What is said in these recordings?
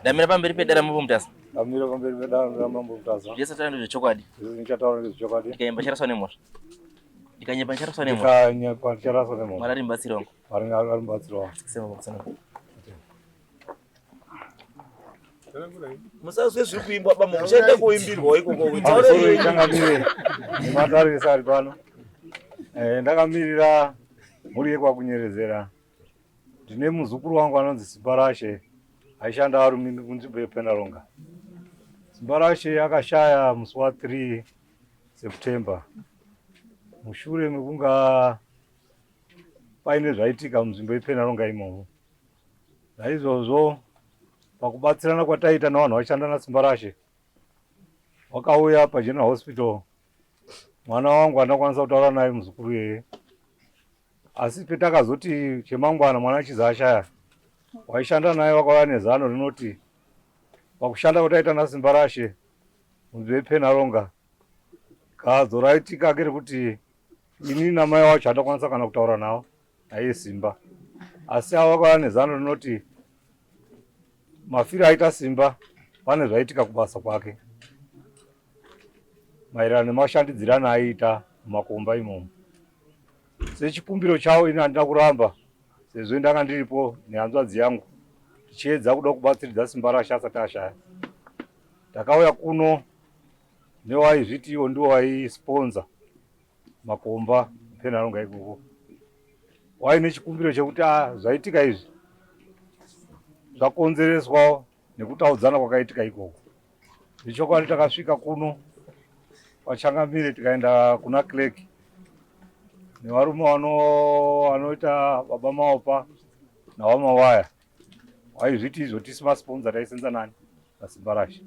Ndamira pamberi pedara mambo mutasa. Ndamira pamberi pedara mambo mutasa. Zvese taenda zvechokwadi. Ndichataura nezvechokwadi. Ndikaimba charaswa nemota. Ndikanyemba charaswa nemota. Ndikanyemba charaswa nemota. Mwari arimbatsira wangu. Mwari arimbatsira wangu. Sema bokusana. Musazwe zviri kuimbwa bama muchaenda koimbirwa ikoko kutaure changamire nematarisa ari pano. Ndakamirira muri yekwakunyerezera. Ndine muzukuru wangu anonzi Simbarashe aishanda ari munzvimbo yePenalonga. Simbarashe akashaya musi wa3 September mushure mekunga paine zvaitika munzvimbo yePenalonga imomo. Naizvozvo pakubatsirana kwataita navanhu vashanda naSimbarashe wakauya paGeneral Hospital. Mwana wangu andakwanisa kutaura naye muzukuru yeye, asi petakazoti chemangwana mwana achizi ashaya, waishanda naye wakauya nezano rinoti pakushanda kwataita naSimbarashe munzvimbo yePenalonga gadzo raitika kerekuti ini namai wacho handakwanisa kana kutaura navo naiye Simba, asi ava wakauya nezano rinoti mafiro aita Simba pane zvaitika kubasa kwake maererano nemashandidzirano aiita mumakomba imomo. Sechikumbiro chavo ini handina kuramba sezvo ndanga ndiripo nehanzvadzi yangu tichiedza kuda kubatsiridza Simbarashe asati ashaya. Takauya kuno newaizviti iwo ndiwo waisponza makomba Penalonga ikoko. Waine chikumbiro chekuti zvaitika izvi zvakonzereswa nekutaudzana kwakaitika ikoko. Nechokwadi takasvika kuno pachangamire tikaenda kuna clerk nevarume vanoita baba maopa navamawaya. Waizviti izvo tisima sponza taisenza nani naSimbarashe.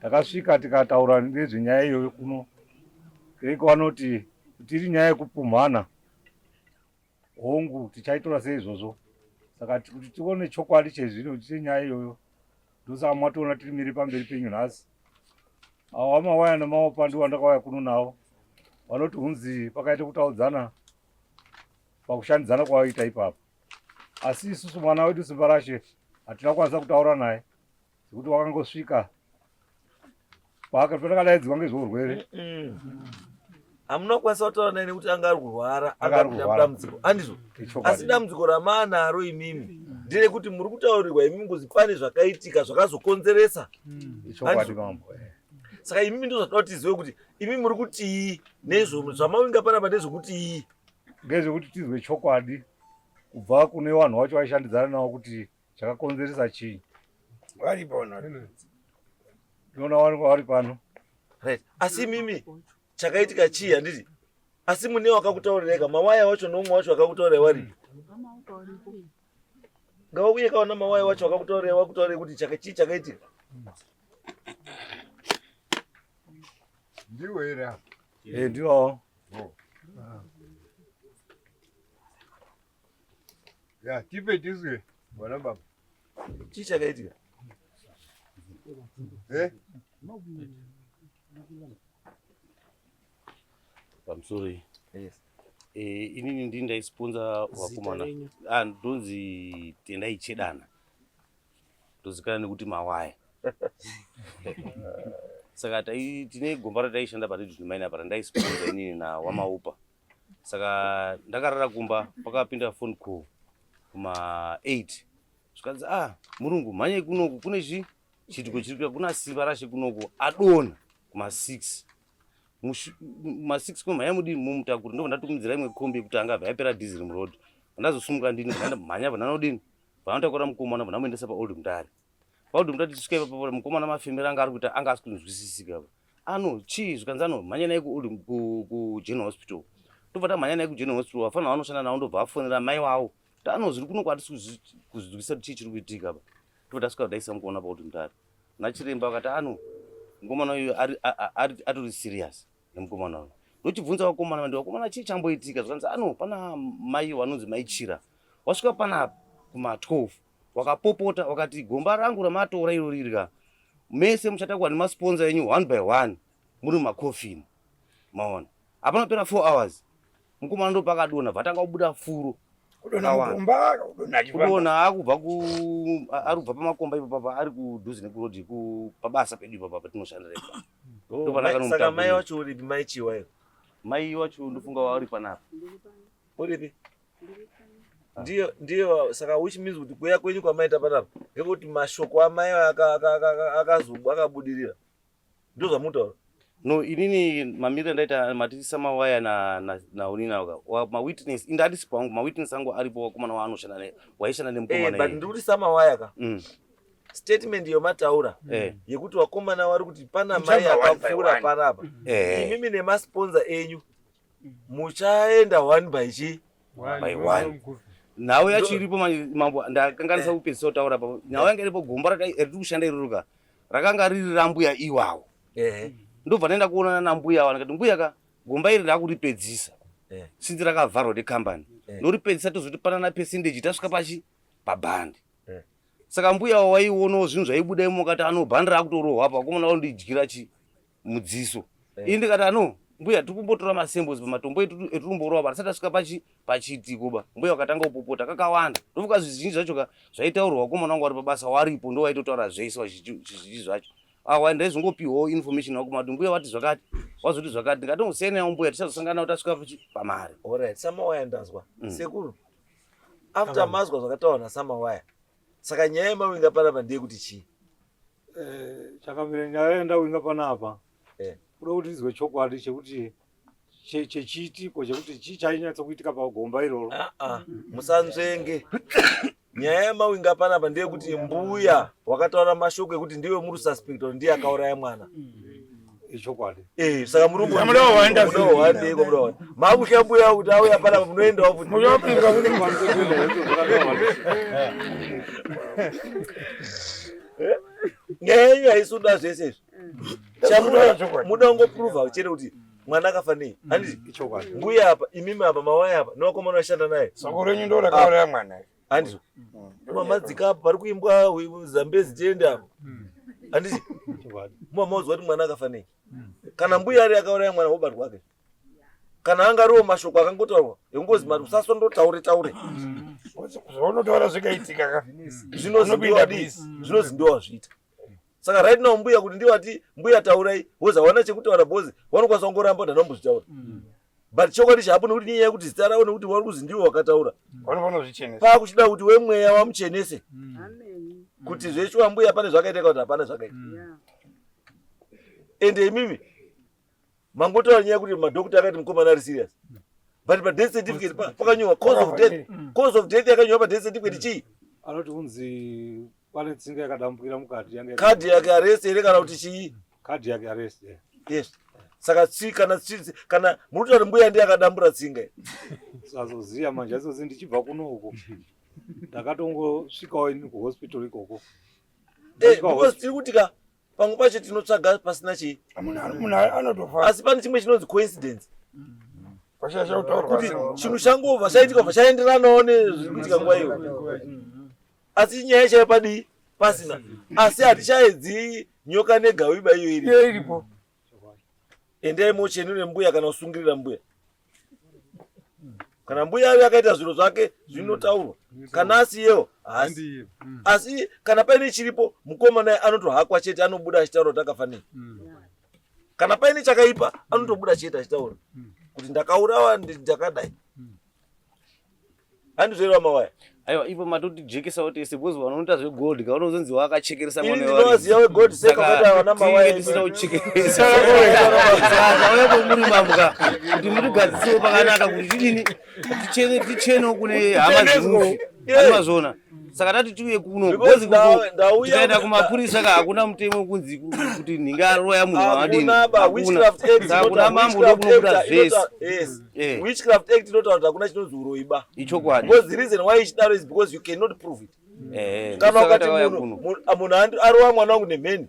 Takasvika tikataura nezvenyaya iyoyo kuno. Clerk vanoti kuti iri nyaya yekupumhana hongu tichaitora seizvozvo. Saka kuti tione chokwadi chezvino chenyaya iyoyo ndosaka mwatoona tiri miri pamberi penyu nhasi. Avo vamawaya namaopa ndiwo vandakauya kuno navo. Vanoti hunzi pakaita kutaudzana pakushandidzana kwavaita ipapo. Asi isusu mwana wedu Simbarashe hatina kwanisa kutaura naye sekuti wakangosvika patakadaidzwa ngezveurwere. Hamuna kwanisa kutaura naye nekuti anga ari kurwara, dambudziko. Handizvo? Asi dambudziko ramanaro imimi nderekuti muri kutaurirwa imimi kuzi pane zvakaitika zvakazokonzeresa. Ichokwadi mambo. Saka imimi ndo zvatoda tizive kuti imimi muri kuti nezvo zvamavinga panapa ndezvokuti ngezvekuti tizwe chokwadi kubva kune vanhu vacho vaishandidzana navo kuti chakakonzeresa chii. Vari pano. Ndinoona vari pano. Right. Asi mimi chakaitika chii handiti? Asi mune wakakutaurira mawaya wacho nomwe wacho wakakutaurira wari. Ngavakuye kaona mawaya wacho wakakutaurira kuti chakachii chakaitika. Ndiwo era. Ndiwo. Ya, tipe tizwe. Bwana baba. Chii chakaitika? Pamusori. Yes. Inini ndini ndaisponza wakomana. Ndonzi Tendai Chedana. Ndozikana nekuti mawaya. Saka tine gomba rataishanda paRedio Maina para ndaisponza inini na wamaupa. Saka ndakarara kumba pakapinda phone call kuma 8. Zvikanzi murungu mhanyai kunoku kune chitiko chiri kuna Simbarashe kunoku adona kuma 6. Ma 6 kumhanya mudini mumutakuri ndo ndatumidzira imwe kombi kuti anga vaipera diesel muroad. Ndazosumuka ndini mhanya vanodini vanotakura mukomana vanamuendesa paOld Mutare. PaOld Mutare tisvika ipapo mukomana mafemera anga ari kuita anga asikunzwisisika. Chii zvikanzi mhanya naye ku General Hospital. Tobva tamhanya naye ku General Hospital vafana vanoshanda nawo ndobva afonera mai wavo. Zviri kuno kwatisi kuzwisisa kuti chii chiri kuitika apa. Tobva tasvika kudaisa mukomana paOld Mutare. Nachiremba akati mukomana uyu ari serious nemukomana uyu. Ndochibvunza vakomana vandi vakomana chii chamboitika zvikanzi pana mai vanonzi Mai Chira. Wasvika panapa kuma 12 wakapopota wakati gomba rangu ramatora iro ririka mese muchatakwa nemasponza enyu 1 by 1 muri mumakofini. Maona hapana pera 4 hours mukomana ndo pakadona vatanga kubuda furo kudona mukomba kudona chifamba kudona akubva arikubva pamakomba ipo papa ari kudhuze nekurodi pabasa pedu ipo papa tinoshandira ipo. Saka mai wacho uripi mai chiwayo? Mai wacho ndofunga vari panapa. Uripi? Ndiyo saka which means kuti kuya kwenyu kwamaita panapa ngekuti mashoko amai akabudirira. Ndo zvamutaura. No, inini mamiriro ndaita matisa mawaya na unina ma witness indadisi pangu ma witness angu aripo wakomana waanoshana ne waishana nemukomana but nduri samawaya ka statement yomataura yekuti wakomana wari kuti pana mai akapfura panapa imimi nemasponsor enyu muchaenda 1 by 1 nawe yachiripo mambo ndakanganisa kupedzisa kutaura pa nawe yanga iripo gomba riri kushanda iruruka rakanga riri rambuya iwawo ndobva ndaenda kuonana nambuya wana kuti mbuya ka gomba iri rakuripedzisa sinzi rakavharwa necompany noripedzisa tozoti panana percentage tasvika pachi pabhandi saka mbuya waionawo zvinhu zvaibuda imo kati bhandi rakutorohwa pa wakomana wandidyira chi mudziso ini ndikati mbuya tikumbotora masembos pamatombo etirikumborova pa tisati tasvika pachitikoba mbuya wakatanga kupopota kakawanda ndofuka zvizhinji zvacho zvaitaurwa wakomana wangu wari pabasa waripo ndo waitotaura zvese zvizhinji zvacho ndaizongopiwawo information wakumati mbuya wati zvakati wazoti zvakati ndingatongosiyanawo mbuya tichazosangana kuti tasvika pamari. Alright, samawaya ndazwa sekuru after mazwa zvakataura nasamawaya saka nyaya yemawinga panapa ndeyekuti chii? Chakamira nyaya yendawinga panapa kuda kuti tizwe chokwadi chekuti chechiitiko chekuti chii chainyatsa kuitika pagomba iroro. Musanzvenge. Nyaya yemawinga panapa ndeyekuti mbuya wakataura mashoko ekuti ndiwe muri suspect ndiye akauraya mwana. Ichokwadi. Saka muri munohwandeko makusha mbuya kuti auya panapa munoendawo futi. Muyopinga kuti nyaya yenyu haisuda zvese izvi. Muda kungoprova chete kuti mwana akafa nei. Handiti mbuya apa imimi apa mawaya apa newakomana washanda naye. Soko renyu ndo rakauraya mwana. Handiti mumamadzika apa pari kuimbwa Zambezi tiende apa. Handiti mumamaudzwa kuti mwana akafa nei. Kana mbuya ari akauraya mwana wobatwa kwake. Kana angariwo mashoko akangotaurwa engozi mari usasondotaure zvonotaura zvikaitika ka zvinozi ndowazviita. Saka right now mbuya kuti ndiwati mbuya taurai wozawana chekutaura bhozi vanokwanisa kungoramba kuti ndambozvitaura but chokwadi chahapuna kuti nyaya yekuti zita rawo nekuti vari kuzi ndiwo wakataura pakuchida kuti wemweya wamuchenese kuti zveshuwa mbuya pane zvakaiteka kuti hapana zvakaita ende imimi mangotaura nyaya yekuti madhokuta akati mukomana ari serious but padeath certificate pakanyorwa cause of death yakanyorwa padeath certificate chii? Anoti unzi pane tsinga yakadambukira mukati yange cardiac arrest ere kana kuti chii? Cardiac arrest. Yes. Saka kana muri kuti mbuya ndiye akadambura tsinga. Sazoziya manje azozi ndichibva kunoko. Ndakatongosvikawo ini kuhospital ikoko. Because tiri kuti pamwe pacho tinotsvaga pasina chii? Munhu anotofa. Asi pane chimwe chinonzi coincidence. Kuti chinhu changobva chaitika bva chaenderanawo nezviri kuitika nguva iyo. Asi nyaya chaipadii pasina. Asi hatichaedzi nyoka negawiba iyo iripo. Endai mochenure mbuya kana usungirira mbuya. Kana mbuya ari akaita zviro zvake zvinotaurwa. Kana asiyewo asi kana paine chiripo mukomana anotohakwa chete anobuda achitaura kuti akafa nei. Kana paine chakaipa anotobuda chete achitaura kuti ndakaurawa ndakadai. Handizvera mawaya. Aiwa ipo matoti jekesa kuti suppose vanoita zvegold ka unozonzi wakachekeresa mwana wari. Ndinoziva wegold seka kuti wana mawaya ndisina kuchekeresa. Saka muri mambuka kuti muri gadziso pakanaka kuti chidini ticheno kune hama zvinhu. Amazona. Saka tati tiuye kuno gozi kuko tikaenda kumapurisa ka hakuna mutemo kunzi kuti ndingaroya munhu wakadini. Hakuna mambo ndokunobuda zvese. Witchcraft Act inotaura kuti hakuna chinonzi uroiba. Ichokwadi. Because the reason why ichidaro is because you cannot prove it. Kana wakati munhu arowa mwana wangu nemheni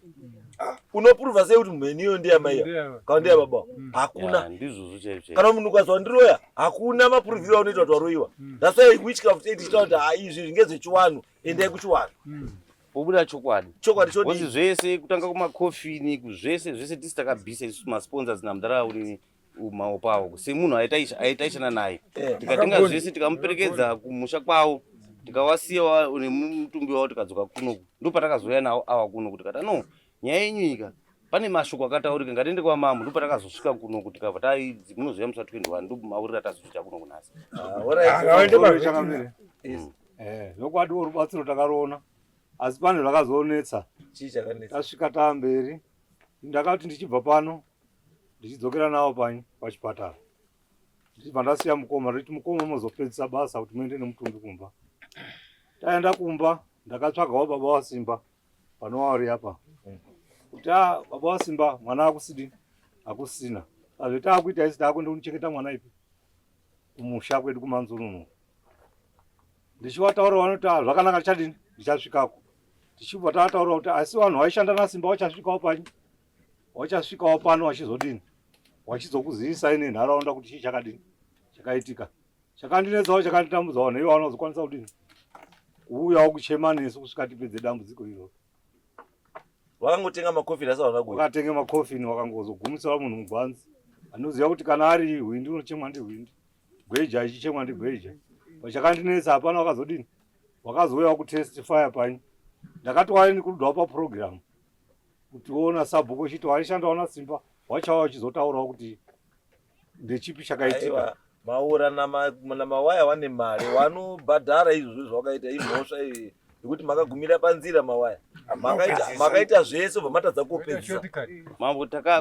unoprova sei kuti mheni iyo ndiye mai kana ndiye baba? Hakuna. Kana munhu ukazwa ndiroya hakuna mapuruviro anoita kuti waroiwa. That's why Witchcraft Act ichitaura kuti izvi ngezvechiwanhu endai kuchiwanhu. Pobuda chokwadi. Chokwadi chodi. Zvese kutanga kumakofini zvese tisi takabvisa isu masponsors namudhara uri maopawo semunhu aitaishana naye tikatenga zvese tikamuperekedza kumusha kwawo tikawasiya nemutumbi wawo tikadzoka kunoku ndopatakazoya nawo ava kuno kuti kata no nyaya yenyika pane mashoko akataurika ngatiende kwamambo ndopatakazosvika kuno kuti kabva taidzi munozoya musa 21 ndomaurira tazosvika kuno kunasi nokwadi rubatsiro takaroona asi pane zvakazoonetsa tasvika tamberi ndakati ndichibva pano ndichidzokera nawo pachipatara ndichibva ndasiya mukoma riti mukoma muzopedzisa basa kuti muende nemutumbi kumba taenda kumba ndakatsvagawo baba wasimba panowauri apa kuti baba wasimba mwana akusina azvo taakuita isi taakuenda kunichengeta mwana ipi kumusha kwedu kumanzuruno ndichivataura vanoti zvakanaka tichadini ndichasvikako tichibva tavataura kuti asi vanhu vaishanda nasimba vachasvikawo panyi wachasvikawo pano wachizodini wachizokuzivisa ine nharaunda kuti chii chakadini chakaitika chakandinetsawo chakanditambudzawo neivo vanozokwanisa kudini kuuyawo kuchema nesu kusvika tipedze dambudziko iroro wakangotenga makofini asi wakatenga makofini wakangozogumisira munhu mugwanzi anoziva kuti kana ari hwindi unochemwa ndihwindi gweja ichichemwa ndigweja chakandinetsa hapana wakazodini wakazouyawo kutestifya panyi ndakati waini kurudwawo paprogramu kuti ona sabhuku chiti waishandawo nasimba wachawa wachizotaurawo kuti ndechipi chakaitika maura namawaya vane mari vanobhadhara izvozvo zvakaita imhosva yekuti makagumira panzira mawaya makaita zvese bva matadza kupedzisa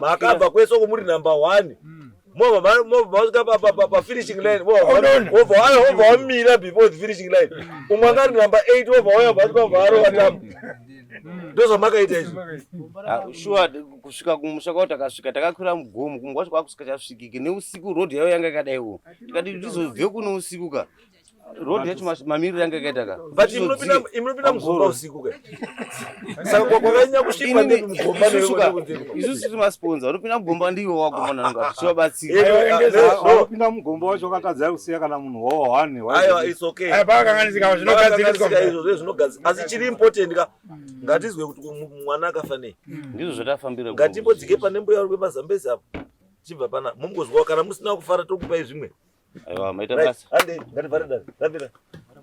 makabva kwese komuri number 1 movha masvika pafinishing line wobva wamira before the finishing line umwe angari number 8 wobva waya vasvika vharo vatamba ndozvamakaita izvo shuwa kusvika kumusha kwao takasvika takakwira mugomo kumwe kwacho kwakusvika chasvikike neusiku rodhi yayo yanga yakadaiwo tikati ndizobve kuno usiku ka rodhi yacho mamiriro yanga yakaita ka but imunopinda mugomba usiku ka saka kwakanyanya kusvikwa nemugomba isusu tiri masponza unopinda mugomba ndiwo wagomana nanga tichivabatsira mugomba wacho wakatadzai kusiya kana munhu wawo aiwa it's okay pakanganisika zvinogadzirika izvozvo zvinogadzirika asi chiri important ka ngatizwe kuti mwana akafa nei ndizvo zvatafambira ngatimbodzike pane mbuya uri kwemazambezi apo chibva pana mumbozwawo kana musina kufara tokupai zvimwe aiwa maita basa hande ngativhare dare